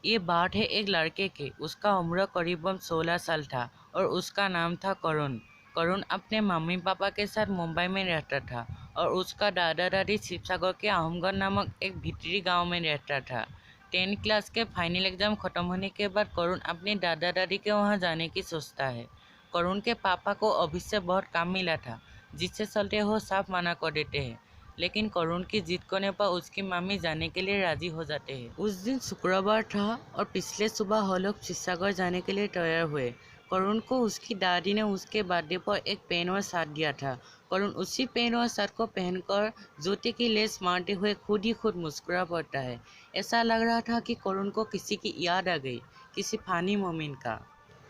ये बात है एक लड़के की। उसका उम्र करीबन 16 साल था और उसका नाम था करुण। करुण अपने मम्मी पापा के साथ मुंबई में रहता था और उसका दादा दादी शिवसागर के आहमगढ़ नामक एक भीतरी गांव में रहता था। 10 क्लास के फाइनल एग्जाम खत्म होने के बाद करुण अपने दादा दादी के वहां जाने की सोचता है। करुण के पापा को ऑफिस से बहुत काम मिला था, जिससे चलते हो साफ मना कर देते हैं, लेकिन करुण की जिद करने पर उसकी मम्मी जाने के लिए राजी हो जाते हैं। उस दिन शुक्रवार था और पिछले सुबह हम लोग शिवसागर जाने के लिए तैयार हुए। करुण को उसकी दादी ने उसके बर्थडे पर एक पेन और शर्ट दिया था। करुण उसी पेन और शर्ट को पहनकर जूते की लेस मारते हुए खुद मुस्कुरा पड़ता है। ऐसा लग रहा था कि करुण को किसी की याद आ गई, किसी फानी मोमेंट का।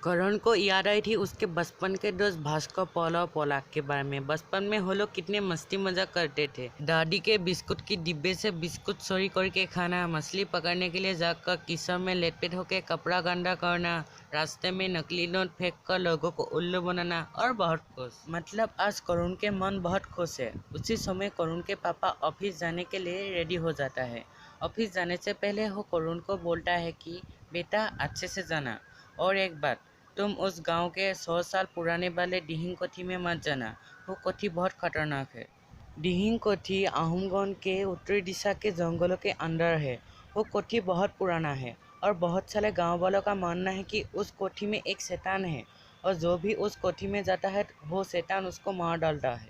करण को याद आई थी उसके बचपन के दोस्त भास्कर, पॉल और पोलाक के बारे में। बचपन में वो लोग कितने मस्ती मजाक करते थे। दादी के बिस्कुट की डिब्बे से बिस्कुट चोरी करके खाना, मछली पकड़ने के लिए जाकर किचन में लेटपेट होकर कपड़ा गंदा करना, रास्ते में नकली नोट फेंक कर लोगों को उल्लू बनाना और बहुत कुछ। मतलब आज करुण के मन बहुत खुश है। उसी समय करुण के पापा ऑफिस जाने के लिए रेडी हो जाता है। ऑफिस जाने से पहले वो करुण को बोलता है कि बेटा अच्छे से जाना, और एक बात, तुम उस गांव के 100 साल पुराने वाले दिहिंग कोठी में मत जाना। वो कोठी बहुत खतरनाक है। दिहिंग कोठी आहुमगढ़ के उत्तरी दिशा के जंगलों के अंदर है। वो कोठी बहुत पुराना है और बहुत सारे गांव वालों का मानना है कि उस कोठी में एक शैतान है और जो भी उस कोठी में जाता है वो शैतान उसको मार डालता है।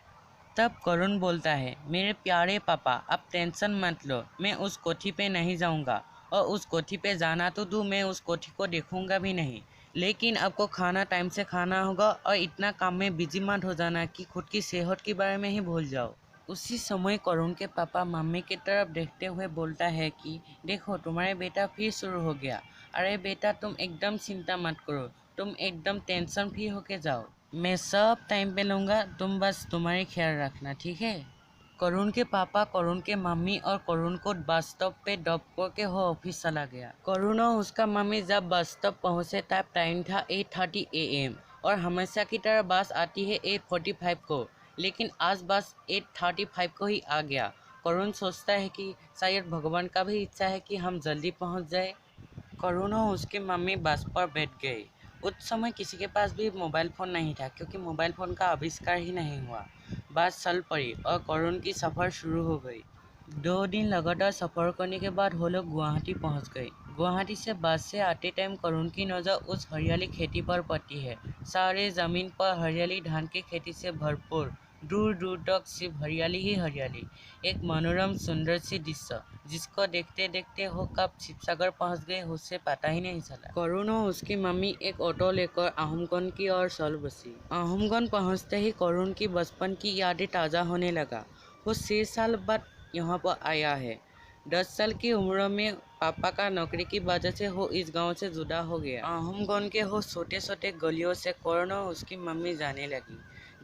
तब करुण बोलता है, मेरे प्यारे पापा, आप टेंशन मत लो, मैं उस कोठी पे नहीं जाऊंगा, और उस कोठी पे जाना तो दूर, मैं उस कोठी को देखूंगा भी नहीं। लेकिन आपको खाना टाइम से खाना होगा और इतना काम में बिजी मत हो जाना कि खुद की सेहत के बारे में ही भूल जाओ। उसी समय करुण के पापा मम्मी की तरफ देखते हुए बोलता है कि देखो तुम्हारे बेटा फिर शुरू हो गया। अरे बेटा तुम एकदम चिंता मत करो, तुम एकदम टेंशन फ्री होके जाओ, मैं सब टाइम पे लूँगा, तुम बस तुम्हारी ख्याल रखना, ठीक है। करुण के पापा करुण के मम्मी और करुण को बस स्टॉप पे ड्रॉप करके वो ऑफिस चला गया। करुण और उसका मम्मी जब बस स्टॉप पहुंचे तब टाइम था 8:30 AM और हमेशा की तरह बस आती है 8:45 को, लेकिन आज बस 8:35 को ही आ गया। करुण सोचता है कि शायद भगवान का भी इच्छा है कि हम जल्दी पहुंच जाए। करुण और उसकी मम्मी बस पर बैठ गई। उस समय किसी के पास भी मोबाइल फ़ोन नहीं था, क्योंकि मोबाइल फ़ोन का आविष्कार ही नहीं हुआ। बस चल पड़ी और करुण की सफ़र शुरू हो गई। 2 दिन लगातार सफ़र करने के बाद वो लोग गुवाहाटी पहुंच गए। गुवाहाटी से बस से आते टाइम करुण की नज़र उस हरियाली खेती पर पड़ती है। सारे ज़मीन पर हरियाली, धान की खेती से भरपूर, दूर दूर तक सिर्फ हरियाली ही हरियाली। एक मनोरम सुंदर सी दृश्य, जिसको देखते देखते वो कब शिवसागर पहुंच गए उससे पता ही नहीं चला। करुण और उसकी मम्मी एक ऑटो लेकर आहुमगढ़ की ओर चल बसी। आहुमगढ़ पहुंचते ही करुण की बचपन की यादें ताज़ा होने लगा। वो 6 साल बाद यहाँ पर आया है। 10 साल की उम्र में पापा का नौकरी की वजह से वो इस गांव से जुदा हो गया। आहुमगढ़ के वो छोटे छोटे गलियों से करुण और उसकी मम्मी जाने लगी।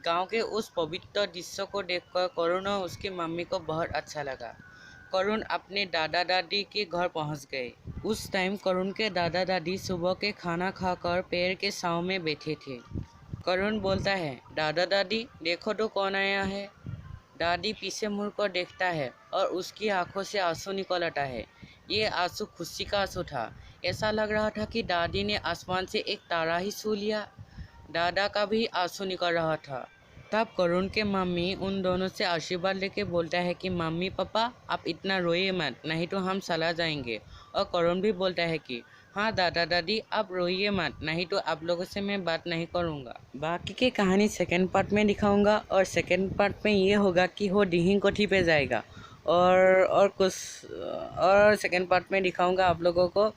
गांव के उस पवित्र दृश्य को देखकर करुण और उसकी मम्मी को बहुत अच्छा लगा। करुण अपने दादा दादी के घर पहुंच गए। उस टाइम करुण के दादा दादी सुबह के खाना खाकर पेड़ के छांव में बैठे थे। करुण बोलता है, दादा दादी देखो तो कौन आया है। दादी पीछे मुड़कर देखता है और उसकी आंखों से आंसू निकल आता है। ये आंसू खुशी का आंसू था। ऐसा लग रहा था कि दादी ने आसमान से एक तारा ही छू लिया। दादा का भी आंसू निकल रहा था। तब करुण के मम्मी उन दोनों से आशीर्वाद लेके बोलता है कि मम्मी पापा आप इतना रोइए मत, नहीं तो हम चला जाएंगे। और करुण भी बोलता है कि हाँ दादा दादी आप रोइए मत, नहीं तो आप लोगों से मैं बात नहीं करूँगा। बाकी की कहानी सेकंड पार्ट में दिखाऊंगा, और सेकंड पार्ट में ये होगा कि वो दिहिंग कोठी पे जाएगा, और कुछ और सेकंड पार्ट में दिखाऊंगा आप लोगों को।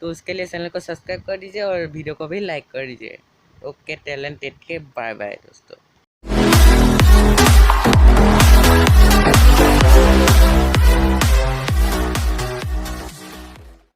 तो उसके लिए चैनल को सब्सक्राइब कर दीजिए और वीडियो को भी लाइक कर दीजिए। ओके, टैलेंटेड के बाय बाय दोस्तों।